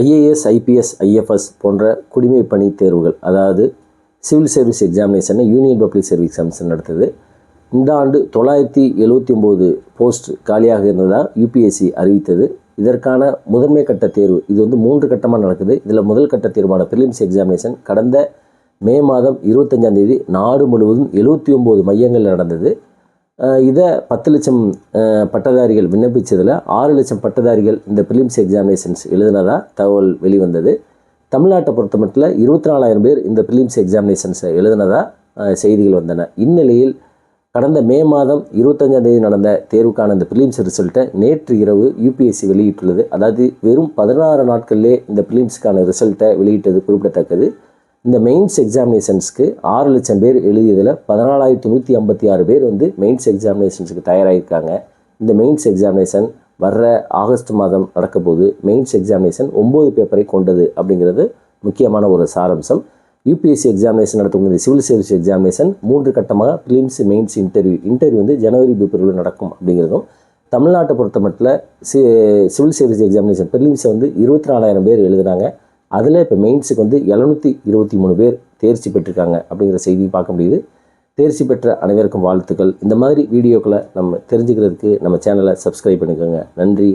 IAS, IPS, IFS போன்ற குடிமைப் பணி தேர்வுகள், அதாவது சிவில் சர்வீஸ் எக்ஸாமினேஷனை யூனியன் பப்ளிக் சர்வீஸ் கமிஷன் நடத்துது. இந்த ஆண்டு 979 போஸ்ட் காலியாக இருந்ததாக யூபிஎஸ்சி அறிவித்தது. இதற்கான முதன்மை கட்ட தேர்வு இது 3 கட்டமாக நடக்குது. இதில் முதல் கட்ட தேர்வான ப்ரிலிம்ஸ் எக்ஸாமினேஷன் கடந்த மே மாதம் 25ஆம் தேதி நாடு முழுவதும் 79 மையங்கள் நடந்தது. இதை 10 லட்சம் பட்டதாரிகள் விண்ணப்பித்ததில் 6 லட்சம் பட்டதாரிகள் இந்த ப்ரிலிம்ஸ் எக்ஸாமினேஷன்ஸ் எழுதினதாக தகவல் வெளிவந்தது. தமிழ்நாட்டை பொறுத்த மட்டும் 24,000 பேர் இந்த ப்ரிலிம்ஸ் எக்ஸாமினேஷன்ஸை எழுதினதாக செய்திகள் வந்தன. இந்நிலையில் கடந்த மே மாதம் 25ஆம் தேதி நடந்த தேர்வுக்கான இந்த ப்ரிலிம்ஸ் ரிசல்ட்டை நேற்று இரவு யூபிஎஸ்சி வெளியிட்டுள்ளது. அதாவது வெறும் 16 நாட்களிலே இந்த ப்ரிலிம்ஸுக்கான ரிசல்ட்டை வெளியிட்டது குறிப்பிடத்தக்கது. இந்த மெயின்ஸ் எக்ஸாமினேஷன்ஸ்க்கு 6 லட்சம் பேர் எழுதியதில் 14,156 பேர் மெயின்ஸ் எக்ஸாமினேஷன்ஸுக்கு தயாராகிருக்காங்க. இந்த மெயின்ஸ் எக்ஸாமினேஷன் வர்ற ஆகஸ்ட் மாதம் நடக்க போது. மெயின்ஸ் எக்ஸாமினேஷன் 9 பேப்பரை கொண்டது அப்படிங்கிறது முக்கியமான ஒரு சாரம்சம். யூபிஎஸ்சி எக்ஸாமினேஷன் நடத்தக்கூடிய சிவில் சர்வீஸ் எக்ஸாமினேஷன் 3 கட்டமாக ப்ரிலிம்ஸ், மெயின்ஸ், இன்டர்வியூ ஜனவரி, பிப்ரவரியில் நடக்கும் அப்படிங்கிறதும். தமிழ்நாட்டை பொறுத்த மட்டும் சிவில் சர்வீஸ் எக்ஸாமினேஷன் ப்ரிலிம்ஸை 24,000 பேர் எழுதுனாங்க. அதில் இப்போ மெயின்ஸுக்கு 723 பேர் தேர்ச்சி பெற்றிருக்காங்க அப்படிங்கிற செய்தியை பார்க்க முடியுது. தேர்ச்சி பெற்ற அனைவருக்கும் வாழ்த்துக்கள். இந்த மாதிரி வீடியோக்களை நம்ம தெரிஞ்சுக்கிறதுக்கு நம்ம சேனலை சப்ஸ்கிரைப் பண்ணிக்கோங்க. நன்றி.